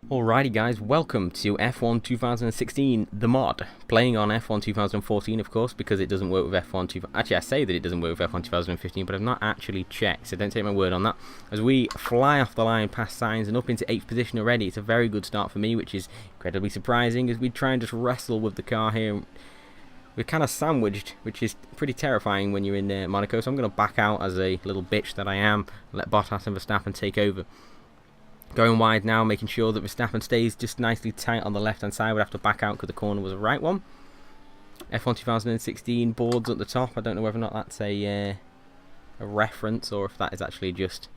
Alrighty guys, welcome to F1 2016, the mod. Playing on F1 2014 of course, because it doesn't work with F1 Actually I say that it doesn't work with F1 2015, but I've not actually checked, so don't take my word on that. As we fly off the line past Sainz and up into 8th position already, it's a very good start for me, which is incredibly surprising as we try and just wrestle with the car here. We're kind of sandwiched, which is pretty terrifying when you're in Monaco, so I'm going to back out as a little bitch that I am, let Bottas and Verstappen take over. Going wide now, making sure that Verstappen stays just nicely tight on the left-hand side. We'd have to back out because the corner was a right one. F1 2016 boards at the top. I don't know whether or not that's a reference or if that is actually just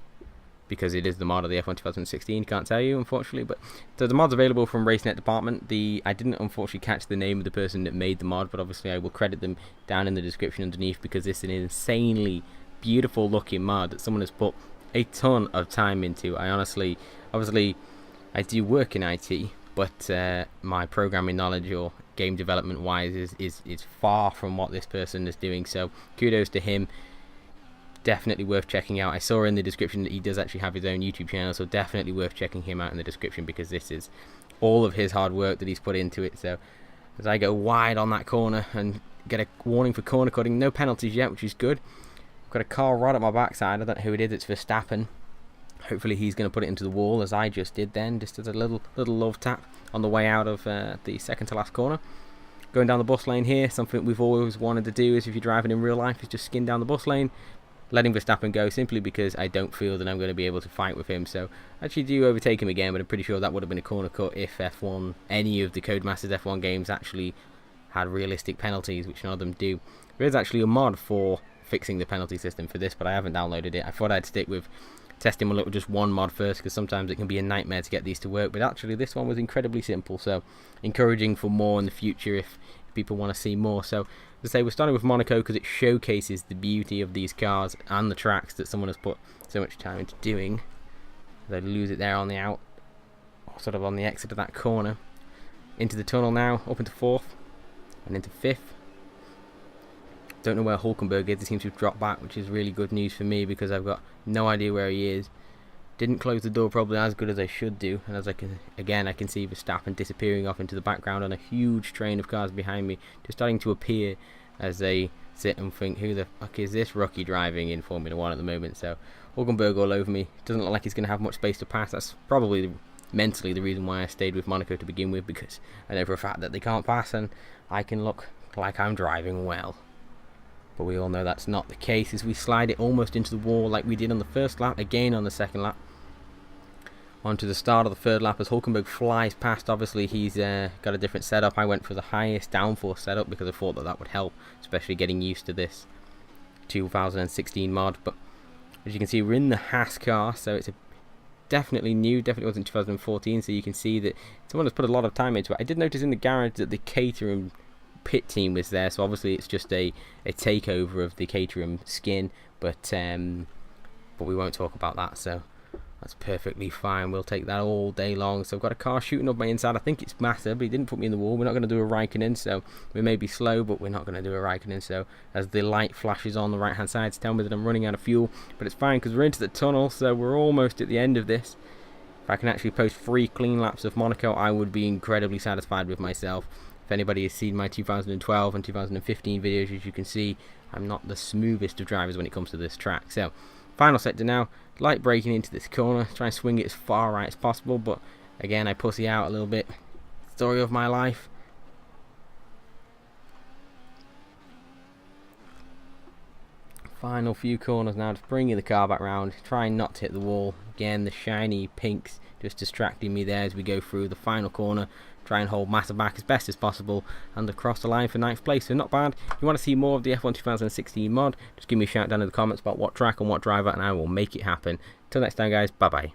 because it is the mod of the F1 2016. Can't tell you, unfortunately. But so the mod's available from RaceNet department. I didn't unfortunately catch the name of the person that made the mod, but obviously I will credit them down in the description underneath because this is an insanely beautiful looking mod that someone has put a ton of time into. Obviously, I do work in IT, but my programming knowledge or game development wise is far from what this person is doing. So kudos to him. Definitely worth checking out. I saw in the description that he does actually have his own YouTube channel, so definitely worth checking him out in the description because this is all of his hard work that he's put into it. So as I go wide on that corner and get a warning for corner cutting, no penalties yet, which is good. Got a car right at my backside. I don't know who it is. It's Verstappen. Hopefully he's going to put it into the wall as I just did then, just as a little love tap on the way out of the second to last corner. Going down the bus lane here, something we've always wanted to do is if you're driving in real life is just skin down the bus lane, letting Verstappen go simply because I don't feel that I'm going to be able to fight with him. So I actually do overtake him again, but I'm pretty sure that would have been a corner cut if any of the Codemasters F1 games actually had realistic penalties, which none of them do. There is actually a mod for fixing the penalty system for this, but I haven't downloaded it. I thought I'd stick with testing just one mod first because sometimes it can be a nightmare to get these to work, but actually this one was incredibly simple, so encouraging for more in the future if people want to see more. So as I say, we're starting with Monaco because it showcases the beauty of these cars and the tracks that someone has put so much time into doing. They lose it there on the out, sort of on the exit of that corner. Into the tunnel now, up into 4th and into 5th. Don't know where Hulkenberg is. He seems to have dropped back, which is really good news for me because I've got no idea where he is. Didn't close the door probably as good as I should do, and as I can see Verstappen disappearing off into the background and a huge train of cars behind me just starting to appear as they sit and think, who the fuck is this rookie driving in Formula 1 at the moment? So Hulkenberg all over me. Doesn't look like he's going to have much space to pass. That's probably mentally the reason why I stayed with Monaco to begin with, because I know for a fact that they can't pass and I can look like I'm driving well. But we all know that's not the case as we slide it almost into the wall like we did on the first lap, again on the second lap. On to the start of the third lap as Hulkenberg flies past. Obviously he's got a different setup. I went for the highest downforce setup because I thought that would help, especially getting used to this 2016 mod. But as you can see, we're in the Haas car, so it's definitely new, definitely wasn't 2014, so you can see that someone has put a lot of time into it. I did notice in the garage that the Caterham pit team was there, so obviously it's just a takeover of the Caterham skin, but we won't talk about that, so that's perfectly fine. We'll take that all day long. So I've got a car shooting up my inside. I think it's Massa, but he didn't put me in the wall. We're not going to do a Raikkonen, so we may be slow, but we're not going to do a Raikkonen. So as the light flashes on the right hand side to tell me that I'm running out of fuel, but it's fine because we're into the tunnel, so we're almost at the end of this. If I can actually post 3 clean laps of Monaco, I would be incredibly satisfied with myself. If anybody has seen my 2012 and 2015 videos, as you can see, I'm not the smoothest of drivers when it comes to this track. So, final sector now, light braking into this corner, try and swing it as far right as possible, but again, I pussy out a little bit. Story of my life. Final few corners now, just bringing the car back round, trying not to hit the wall. Again, the shiny pinks just distracting me there as we go through the final corner. Try and hold Massa back as best as possible and across the line for 9th place, so not bad. If you want to see more of the F1 2016 mod, just give me a shout down in the comments about what track and what driver and I will make it happen. Till next time guys, bye bye.